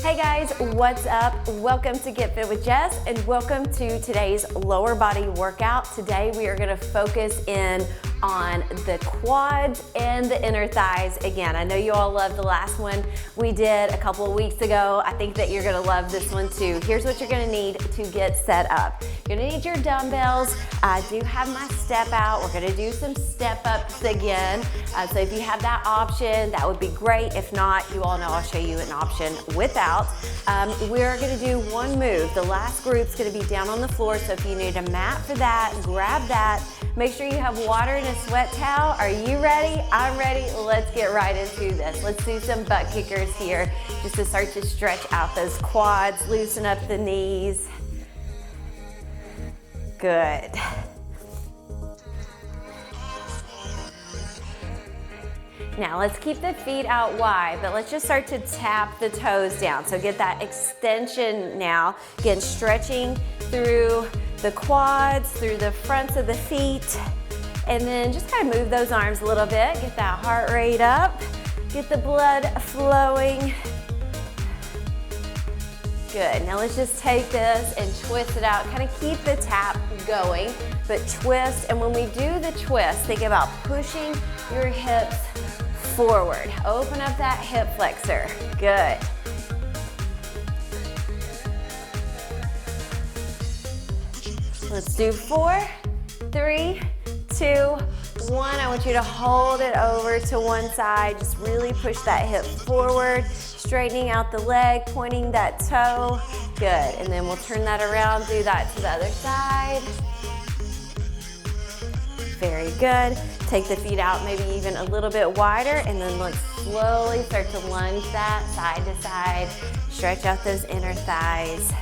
Hey guys, what's up? Welcome to Get Fit with Jess and welcome to today's lower body workout. Today we are gonna focus in on the quads and the inner thighs. Again, I know you all loved the last one we did a couple of weeks ago. I think that you're gonna love this one too. Here's what you're gonna need to get set up. You're gonna need your dumbbells. I do have my step out. We're gonna do some step ups again. So if you have that option, that would be great. If not, you all know I'll show you an option without. We're gonna do one move. The last group's gonna be down on the floor, so if you need a mat for that, grab that. Make sure you have water and a sweat towel. Are you ready? I'm ready. Let's get right into this. Let's do some butt kickers here just to start to stretch out those quads, loosen up the knees. Good. Now let's keep the feet out wide, but let's just start to tap the toes down. So get that extension now. Again, stretching through the quads, through the fronts of the feet, and then just kind of move those arms a little bit. Get that heart rate up, get the blood flowing. Good, now let's just take this and twist it out. Kind of keep the tap going, but twist. And when we do the twist, think about pushing your hips forward. Open up that hip flexor. Good. Let's do 4, 3, 2, 1. I want you to hold it over to one side. Just really push that hip forward, straightening out the leg, pointing that toe. Good, and then we'll turn that around, do that to the other side. Very good. Take the feet out maybe even a little bit wider, and then let's slowly start to lunge that side to side. Stretch out those inner thighs.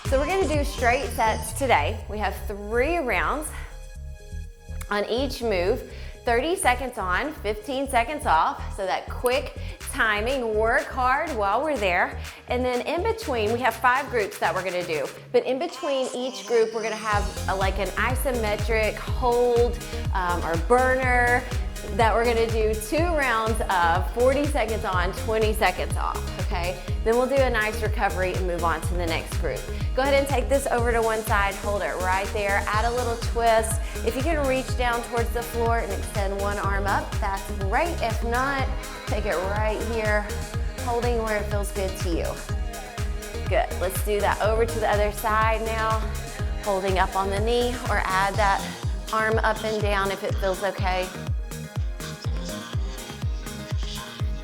So we're gonna do straight sets today. We have 3 rounds on each move, 30 seconds on, 15 seconds off. So that quick timing, work hard while we're there. And then in between, we have 5 groups that we're gonna do. But in between each group, we're gonna have like an isometric hold or burner that we're gonna do 2 rounds of 40 seconds on, 20 seconds off, okay? Then we'll do a nice recovery and move on to the next group. Go ahead and take this over to one side, hold it right there, add a little twist. If you can reach down towards the floor and extend one arm up, that's great. If not, take it right here, holding where it feels good to you. Good, let's do that over to the other side now, holding up on the knee, or add that arm up and down if it feels okay.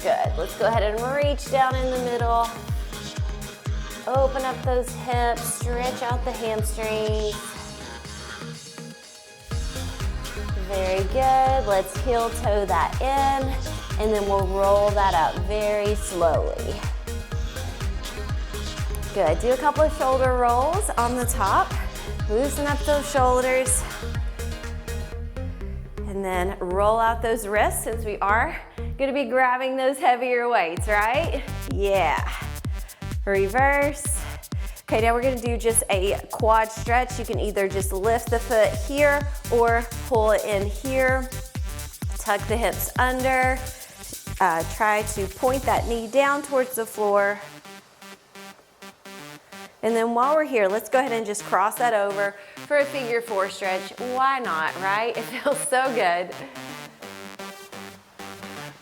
Good, let's go ahead and reach down in the middle. Open up those hips, stretch out the hamstrings. Very good, let's heel toe that in, and then we'll roll that up very slowly. Good, do a couple of shoulder rolls on the top. Loosen up those shoulders. And then roll out those wrists since we are gonna be grabbing those heavier weights, right? Yeah. Reverse. Okay, now we're gonna do just a quad stretch. You can either just lift the foot here or pull it in here. Tuck the hips under. Try to point that knee down towards the floor. And then while we're here, let's go ahead and just cross that over for a figure 4 stretch. Why not, right? It feels so good.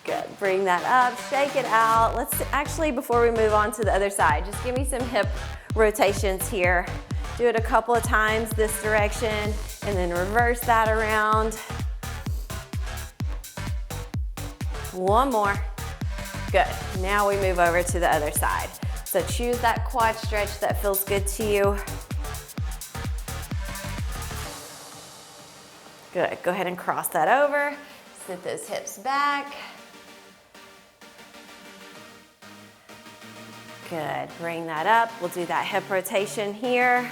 Good, bring that up, shake it out. Let's actually, before we move on to the other side, just give me some hip rotations here. Do it a couple of times this direction, and then reverse that around. One more. Good, now we move over to the other side. So choose that quad stretch that feels good to you. Good, go ahead and cross that over. Sit those hips back. Good, bring that up. We'll do that hip rotation here.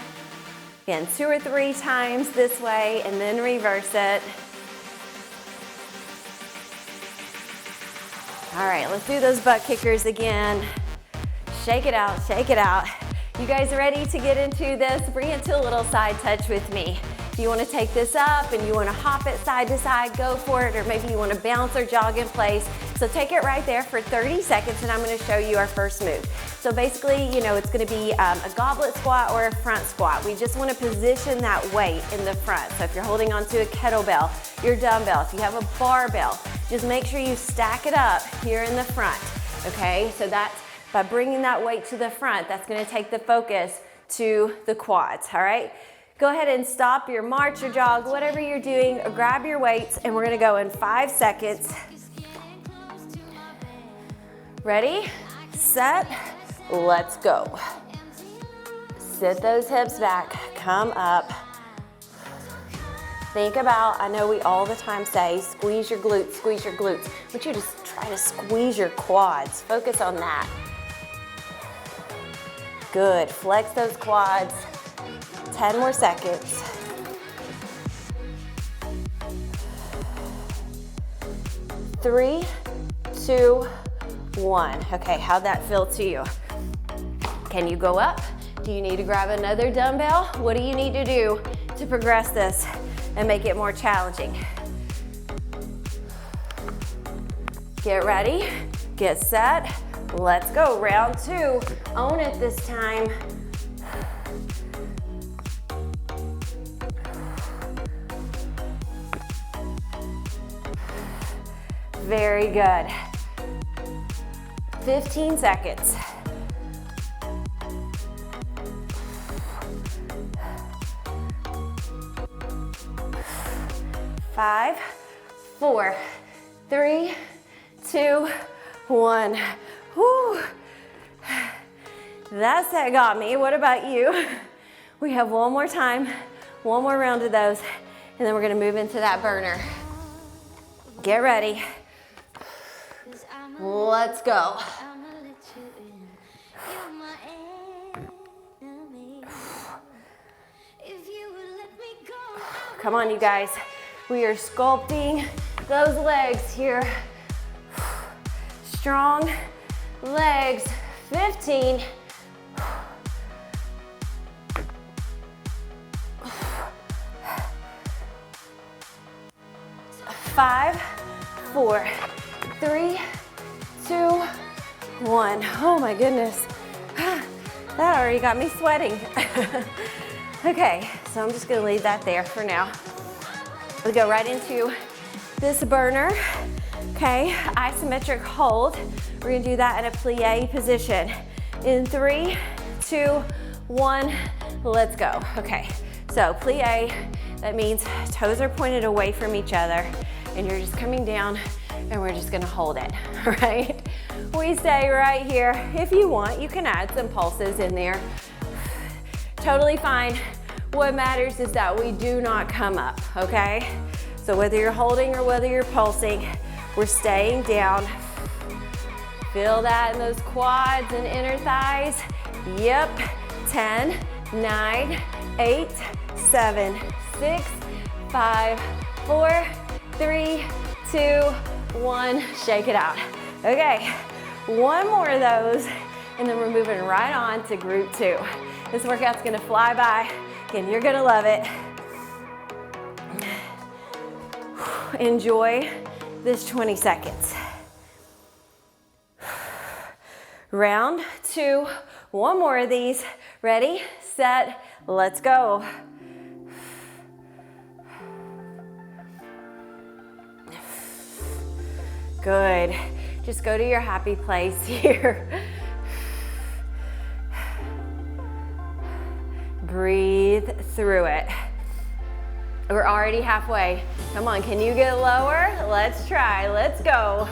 Again, 2 or 3 times this way, and then reverse it. All right, let's do those butt kickers again. Shake it out, shake it out. You guys ready to get into this? Bring it to a little side touch with me. If you want to take this up and you want to hop it side to side, go for it, or maybe you want to bounce or jog in place. So take it right there for 30 seconds and I'm going to show you our first move. So basically, you know, it's gonna be a goblet squat or a front squat. We just wanna position that weight in the front. So if you're holding onto a kettlebell, your dumbbell, if you have a barbell, just make sure you stack it up here in the front, okay? So that's, by bringing that weight to the front, that's gonna take the focus to the quads, all right? Go ahead and stop your march or jog, whatever you're doing, or grab your weights, and we're gonna go in 5 seconds. Ready, set, let's go. Sit those hips back, come up. Think about, I know we all the time say, squeeze your glutes, squeeze your glutes, but you just try to squeeze your quads. Focus on that. Good, flex those quads. 10 more seconds. Three, two, one. Okay, how'd that feel to you? Can you go up? Do you need to grab another dumbbell? What do you need to do to progress this and make it more challenging? Get ready, get set, let's go. Round 2, own it this time. Very good. 15 seconds. 5, 4, 3, 2, 1. Whew. That set got me. What about you? We have one more time, one more round of those, and then we're gonna move into that burner. Get ready. Let's go. Come on, you guys. We are sculpting those legs here. Strong legs. 15. 5, 4, 3, 2, 1. Oh my goodness. That already got me sweating. Okay, so I'm just gonna leave that there for now. We'll go right into this burner. Okay, isometric hold. We're gonna do that in a plie position. In 3, 2, 1, let's go. Okay, so plie, that means toes are pointed away from each other and you're just coming down and we're just gonna hold it, right? We stay right here. If you want, you can add some pulses in there. Totally fine. What matters is that we do not come up, okay? So whether you're holding or whether you're pulsing, we're staying down. Feel that in those quads and inner thighs. Yep, 10, 9, 8, 7, 6, 5, 4, 3, 2, 1, shake it out. Okay, one more of those, and then we're moving right on to group 2. This workout's gonna fly by, and you're gonna love it. Enjoy this 20 seconds. Round 2, one more of these. Ready, set, let's go. Good. Just go to your happy place here. Breathe through it. We're already halfway. Come on, can you get lower? Let's try, let's go.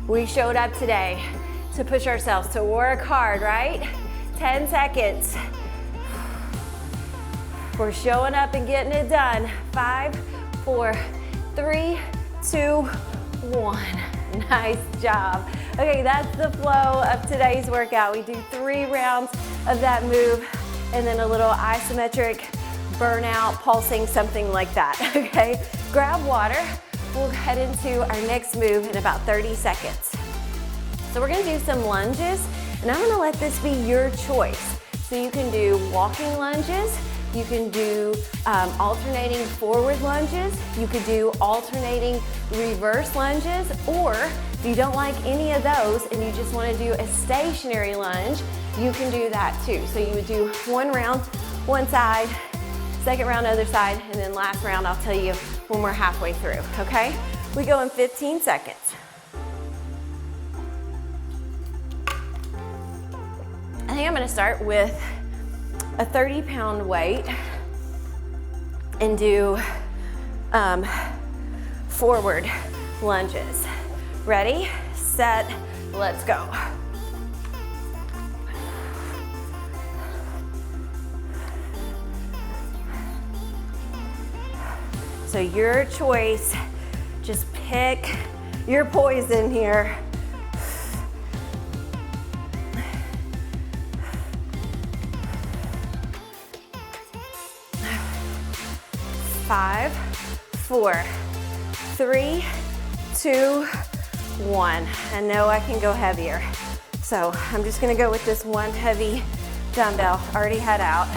We showed up today to push ourselves, to work hard, right? 10 seconds. We're showing up and getting it done. 5, 4, 3, 2, 1. Nice job. Okay, that's the flow of today's workout. We do 3 rounds of that move and then a little isometric burnout, pulsing, something like that, okay? Grab water. We'll head into our next move in about 30 seconds. So we're gonna do some lunges, and I'm gonna let this be your choice. So you can do walking lunges, You can do alternating forward lunges. You could do alternating reverse lunges, or if you don't like any of those and you just want to do a stationary lunge, you can do that too. So you would do one round, one side, second round, other side, and then last round I'll tell you when we're halfway through, okay? We go in 15 seconds. I think I'm gonna start with a 30-pound weight and do forward lunges. Ready, set, let's go. So your choice, just pick your poison here. 5, 4, 3, 2, 1. I know I can go heavier. So I'm just gonna go with this one heavy dumbbell already had out.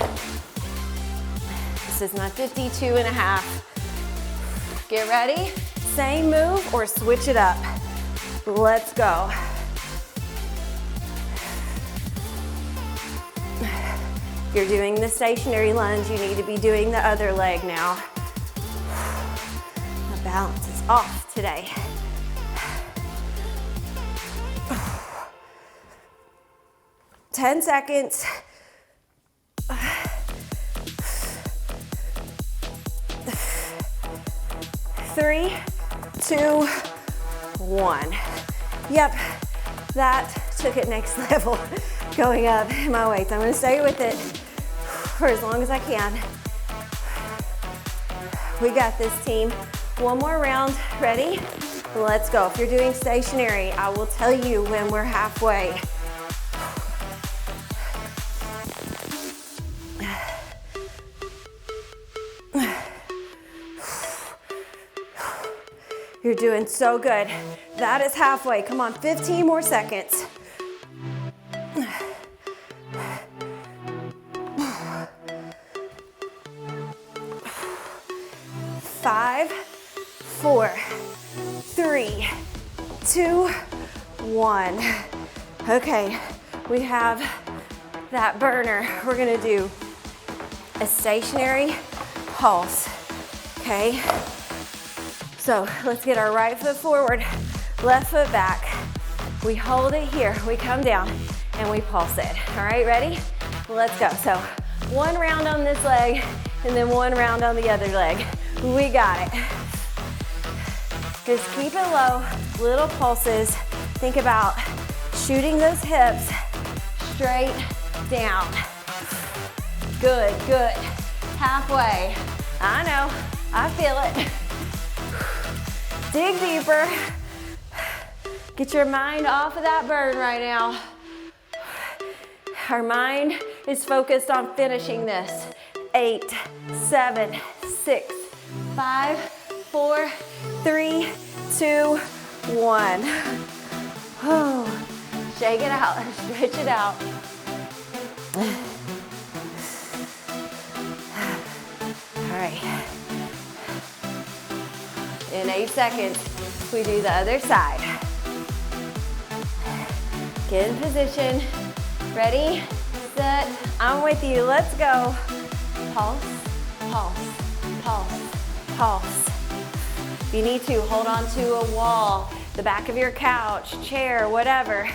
This is my 52.5. Get ready, same move or switch it up. Let's go. If you're doing the stationary lunge, you need to be doing the other leg now. My balance is off today. Ten seconds. 3, 2, 1. Yep, that took it next level. Going up in my weights. I'm gonna stay with it for as long as I can. We got this, team. One more round, ready? Let's go. If you're doing stationary, I will tell you when we're halfway. You're doing so good. That is halfway. Come on, 15 more seconds. 5, 4, 3, 2, 1. Okay, we have that burner. We're gonna do a stationary pulse, okay? So let's get our right foot forward, left foot back. We hold it here, we come down, and we pulse it. All right, ready? Let's go. So one round on this leg, and then one round on the other leg. We got it. Just keep it low, little pulses. Think about shooting those hips straight down. Good, good. Halfway. I know, I feel it. Dig deeper. Get your mind off of that burn right now. Our mind is focused on finishing this. 8, 7, 6, 5, 4, 3, 2, 1. Oh, shake it out, stretch it out. All right. In 8 seconds, we do the other side. Get in position. Ready, set, I'm with you, let's go. Pulse, pulse, pulse, pulse. If you need to, hold on to a wall, the back of your couch, chair, whatever.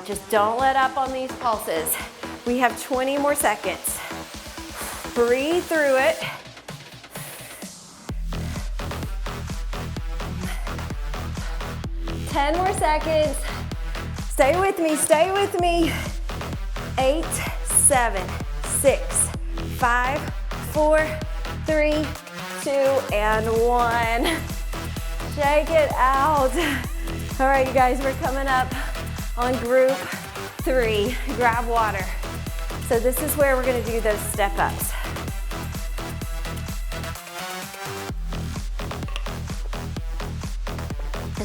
Just don't let up on these pulses. We have 20 more seconds. Breathe through it. Ten more seconds. Stay with me, stay with me. 8, 7, 6, 5, 4, 3, 2, and 1. Shake it out. All right, you guys, we're coming up on group 3. Grab water. So this is where we're gonna do those step ups.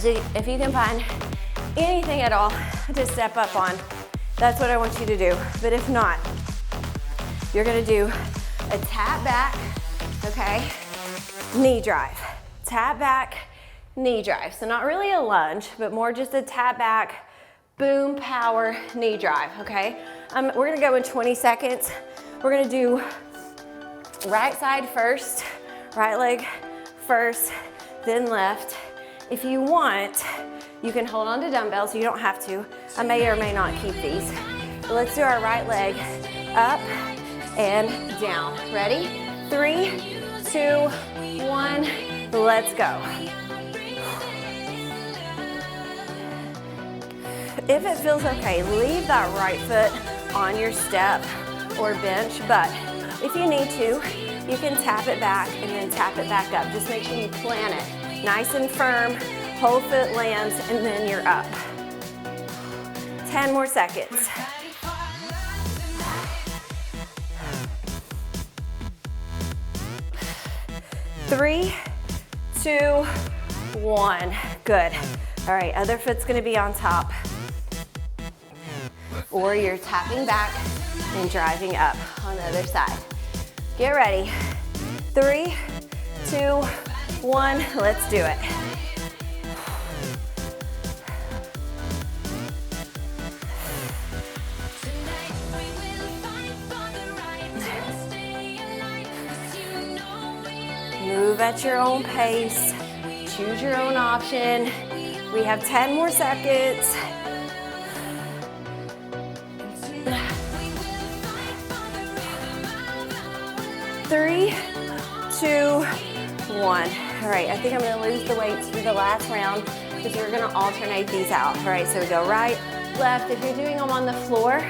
So if you can find anything at all to step up on, that's what I want you to do. But if not, you're gonna do a tap back, okay? Knee drive. Tap back, knee drive. So not really a lunge, but more just a tap back, boom, power, knee drive, okay? We're gonna go in 20 seconds. We're gonna do right side first, right leg first, then left. If you want, you can hold on to dumbbells. You don't have to. I may or may not keep these. But let's do our right leg up and down. Ready? 3, 2, 1, let's go. If it feels okay, leave that right foot on your step or bench, but if you need to, you can tap it back and then tap it back up. Just make sure you plant it nice and firm, whole foot lands, and then you're up. 10 more seconds. Three, 2, 1. Good. All right, other foot's gonna be on top. Or you're tapping back and driving up on the other side. Get ready. 3, 2, 1, let's do it. Move at your own pace. Choose your own option. We have 10 more seconds. 3, 2, 1. All right, I think I'm gonna lose the weights for the last round because we're gonna alternate these out. All right, so we go right, left. If you're doing them on the floor,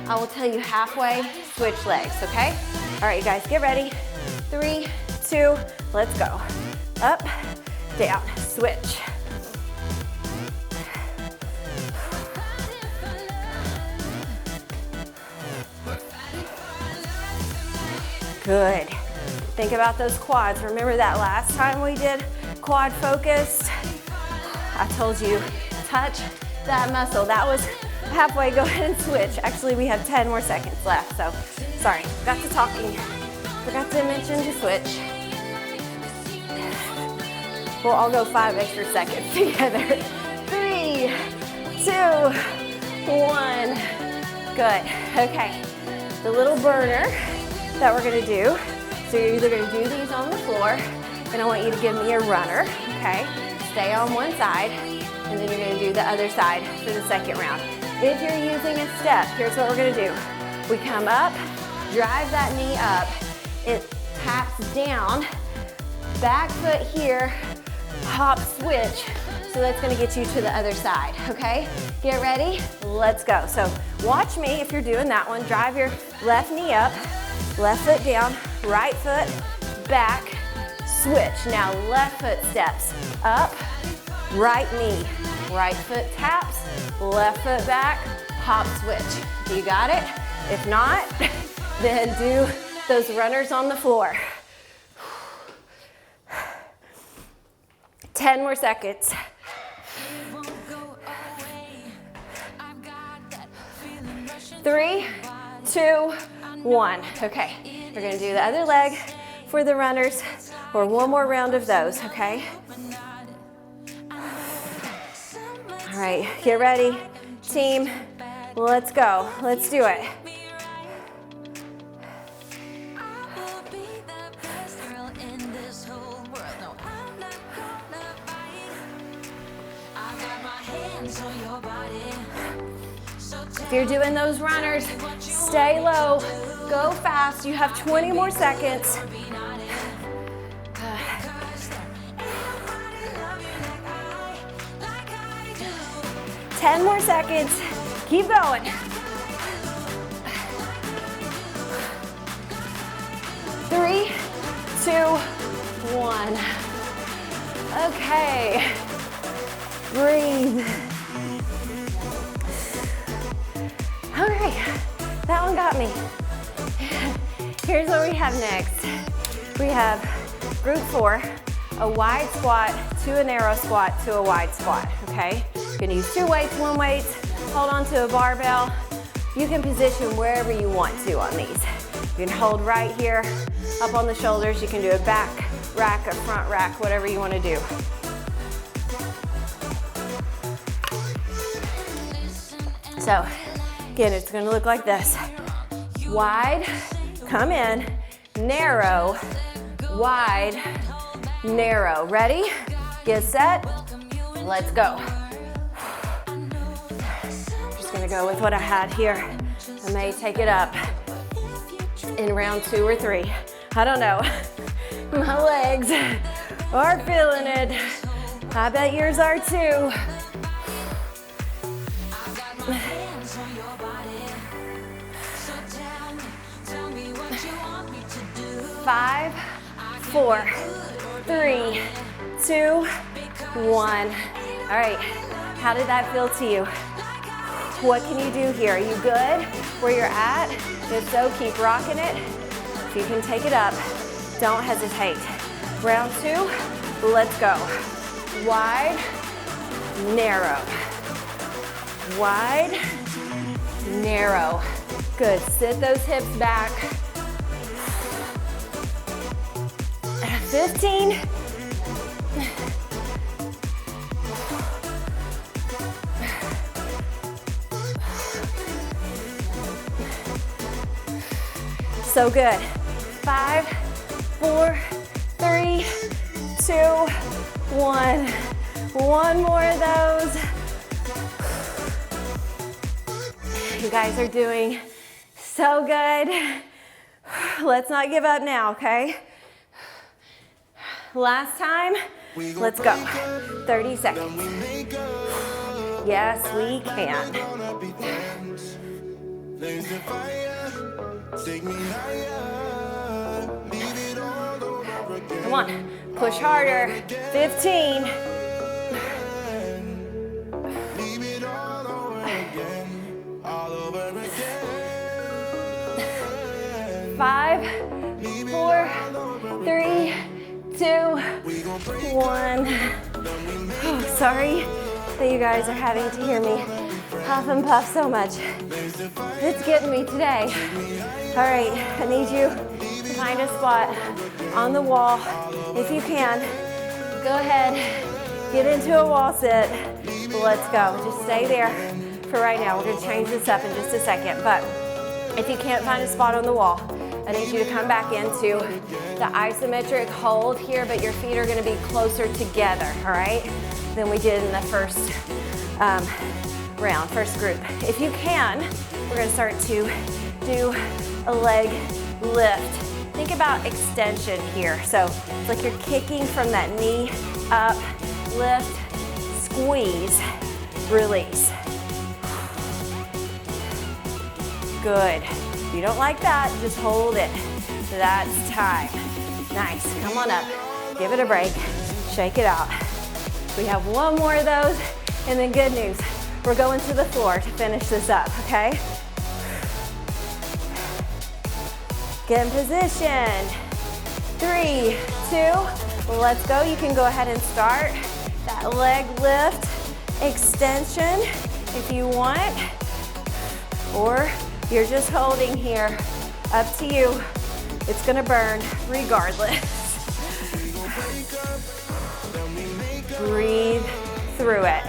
I will tell you halfway, switch legs, okay? All right, you guys, get ready. 3, 2, let's go. Up, down, switch. Good. Think about those quads. Remember that last time we did quad focused? I told you, touch that muscle. That was halfway. Go ahead and switch. Actually, we have 10 more seconds left, so sorry. Got to talking. Forgot to mention to switch. We'll all go 5 extra seconds together. 3, 2, 1. Good. Okay. The little burner that we're gonna do. So you're either gonna do these on the floor, and I want you to give me a runner, okay? Stay on one side, and then you're gonna do the other side for the second round. If you're using a step, here's what we're gonna do. We come up, drive that knee up, it taps down, back foot here, hop, switch. So that's gonna get you to the other side, okay? Get ready, let's go. So watch me if you're doing that one. Drive your left knee up, left foot down, right foot, back, switch. Now left foot steps up, right knee, right foot taps, left foot back, hop, switch. You got it? If not, then do those runners on the floor. 10 more seconds. 3, 2, 1. Okay, we're gonna do the other leg for the runners, or one more round of those, okay? All right, get ready, team. Let's go, let's do it. If you're doing those runners, stay low, go fast. You have 20 more seconds. 10 more seconds. Keep going. 3, 2, 1. Okay. Breathe. All right, that one got me. Here's what we have next. We have group 4, a wide squat to a narrow squat to a wide squat, okay? You're gonna use 2 weights, 1 weight, hold on to a barbell, You can position wherever you want to on these. You can hold right here, up on the shoulders. You can do a back rack, a front rack, whatever you want to do. So, again, it's going to look like this. Wide, come in, narrow, wide, narrow. Ready? Get set. Let's go. I'm just going to go with what I had here. I may take it up in round 2 or 3. I don't know. My legs are feeling it. I bet yours are too. 5, 4, 3, 2, 1. All right, how did that feel to you? What can you do here? Are you good where you're at? If so, keep rocking it. If you can take it up, don't hesitate. Round 2, let's go. Wide, narrow. Wide, narrow. Good, sit those hips back. 15. So good. 5, 4, 3, 2, 1. One more of those. You guys are doing so good. Let's not give up now, okay? Last time, let's go. 30 seconds. Yes, we can. Come on, push harder. 15. 5, 4, 3, 2, 1. Oh, sorry that you guys are having to hear me huff and puff so much. It's getting me today. All right, I need you to find a spot on the wall. If you can, go ahead, get into a wall sit. Let's go. Just stay there for right now. We're gonna change this up in just a second, but if you can't find a spot on the wall, I need you to come back into the isometric hold here, but your feet are gonna be closer together, all right, than we did in the first round, first group. If you can, we're gonna start to do a leg lift. Think about extension here. So it's like you're kicking from that knee up, lift, squeeze, release. Good. If you don't like that, just hold it. That's time. Nice. Come on up. Give it a break. Shake it out. We have one more of those, and then good news. We're going to the floor to finish this up, okay? Get in position. 3, 2, let's go. You can go ahead and start that leg lift extension if you want, or you're just holding here. Up to you. It's gonna burn regardless. Breathe through it.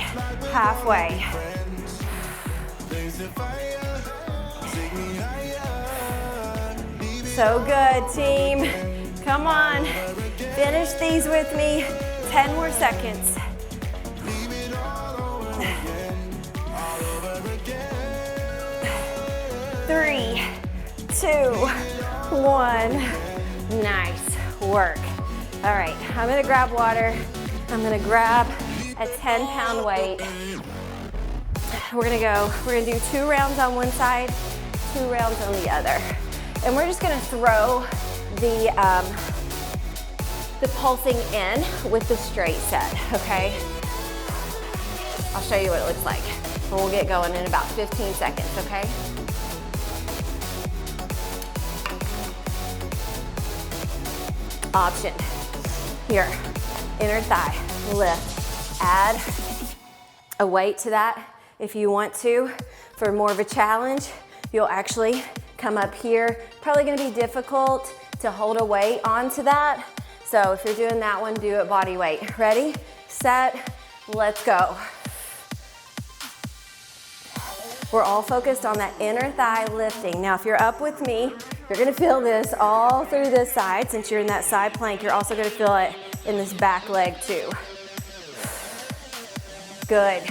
Halfway. So good, team. Come on. Finish these with me. 10 more seconds. 3, 2, 1. Nice work. All right, I'm gonna grab water. I'm gonna grab a 10-pound weight. We're gonna do 2 rounds on one side, 2 rounds on the other. And we're just gonna throw the pulsing in with the straight set, okay? I'll show you what it looks like. And we'll get going in about 15 seconds, okay? Option. Here, inner thigh, lift. Add a weight to that if you want to for more of a challenge. You'll actually come up here. Probably gonna be difficult to hold a weight onto that. So if you're doing that one, do it body weight. Ready, set, let's go. We're all focused on that inner thigh lifting. Now, if you're up with me, you're gonna feel this all through this side. Since you're in that side plank, you're also gonna feel it in this back leg too. Good.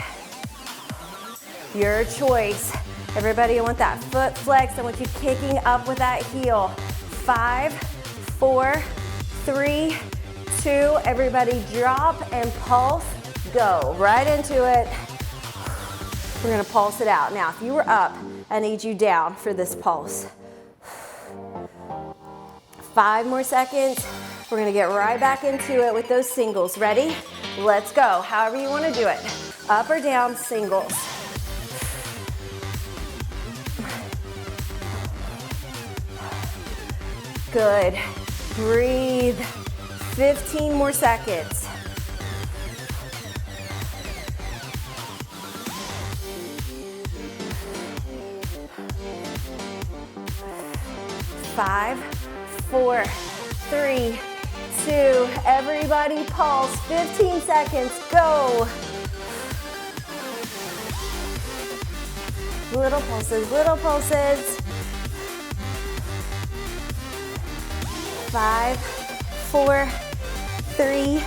Your choice. Everybody, I want that foot flex. I want you kicking up with that heel. 5, 4, 3, 2. Everybody drop and pulse. Go right into it. We're gonna pulse it out. Now, if you were up, I need you down for this pulse. 5 more seconds. We're gonna get right back into it with those singles. Ready? Let's go. However you wanna do it. Up or down, singles. Good. Breathe. 15 more seconds. 5, 4, 3, 2. Everybody pulse. 15 seconds. Go. Little pulses, little pulses. 5, 4, 3,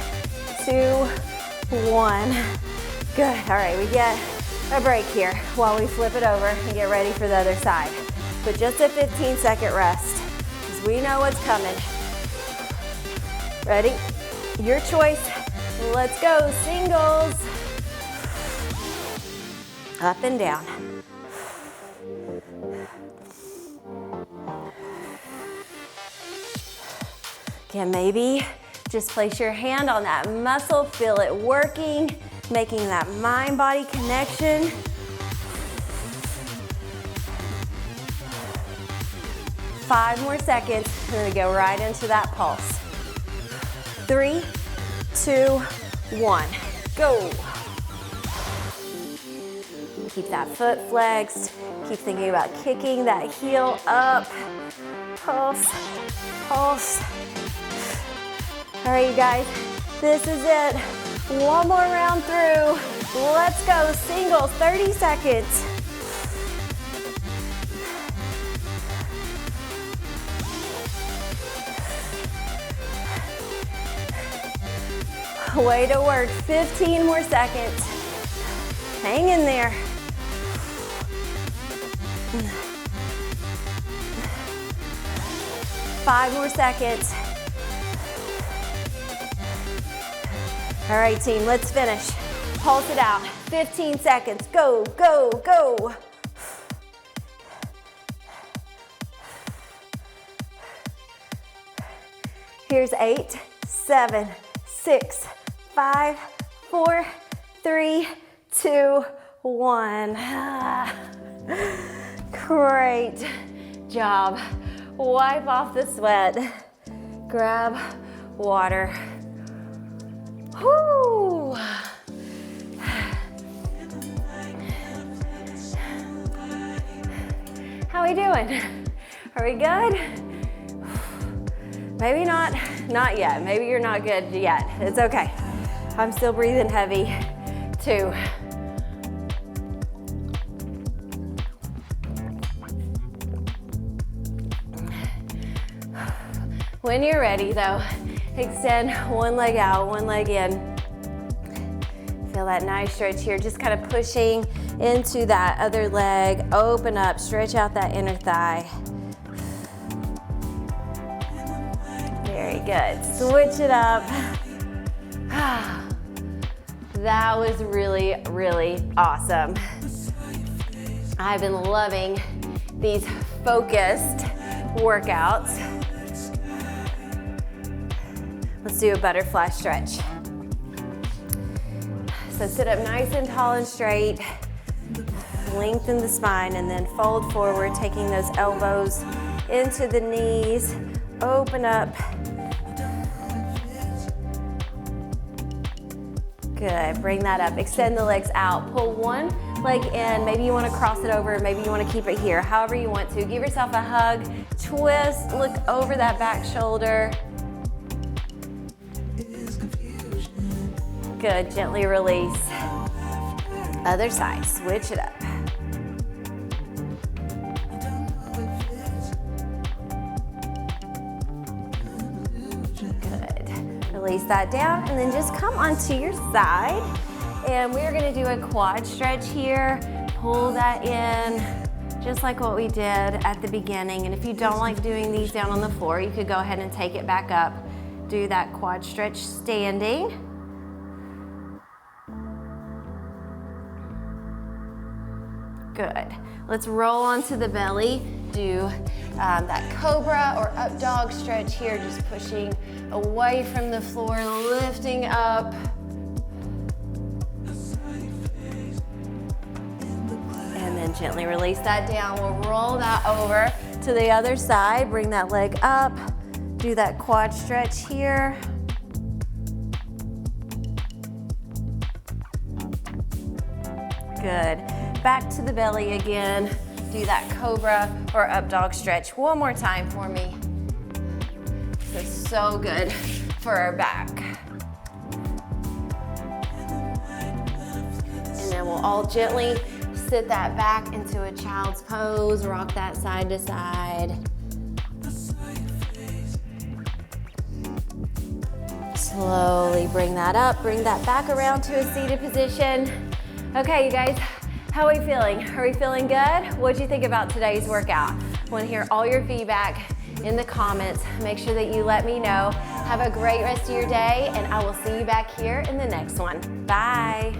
2, 1. Good. All right, we get a break here while we flip it over and get ready for the other side. But just a 15-second rest, because we know what's coming. Ready? Your choice. Let's go. Singles. Up and down. Again, maybe just place your hand on that muscle, feel it working, making that mind-body connection. 5 more seconds, and then we go right into that pulse. 3, 2, 1, go. Keep that foot flexed. Keep thinking about kicking that heel up. Pulse, pulse. All right, you guys, this is it. One more round through. Let's go. Singles, 30 seconds. Way to work. 15 more seconds. Hang in there. Five more seconds. All right, team, let's finish. Pulse it out. 15 seconds. Go, go, go. Here's 8, 7, 6, 5, 4, 3, 2, 1. Great job. Wipe off the sweat. Grab water. Whoo! How are we doing? Are we good? Maybe not yet. Maybe you're not good yet. It's okay. I'm still breathing heavy too. When you're ready though, extend one leg out, one leg in. Feel that nice stretch here, just kind of pushing into that other leg. Open up, stretch out that inner thigh. Very good. Switch it up. That was really, really awesome. I've been loving these focused workouts. Let's do a butterfly stretch. So sit up nice and tall and straight. Lengthen the spine and then fold forward, taking those elbows into the knees. Open up. Good, bring that up. Extend the legs out. Pull one leg in. Maybe you want to cross it over, maybe you want to keep it here, however you want to. Give yourself a hug, twist, look over that back shoulder. Good, gently release. Other side, switch it up. Release that down and then just come onto your side. And we're gonna do a quad stretch here. Pull that in, just like what we did at the beginning. And if you don't like doing these down on the floor, you could go ahead and take it back up. Do that quad stretch standing. Good. Let's roll onto the belly. Do that cobra or up dog stretch here, just pushing away from the floor, lifting up. And then gently release that down. We'll roll that over to the other side. Bring that leg up. Do that quad stretch here. Good. Back to the belly again. Do that cobra or up dog stretch one more time for me. This is so good for our back. And then we'll all gently sit that back into a child's pose, rock that side to side. Slowly bring that up, bring that back around to a seated position. Okay, you guys. How are we feeling? Are we feeling good? What'd you think about today's workout? I want to hear all your feedback in the comments. Make sure that you let me know. Have a great rest of your day, and I will see you back here in the next one. Bye.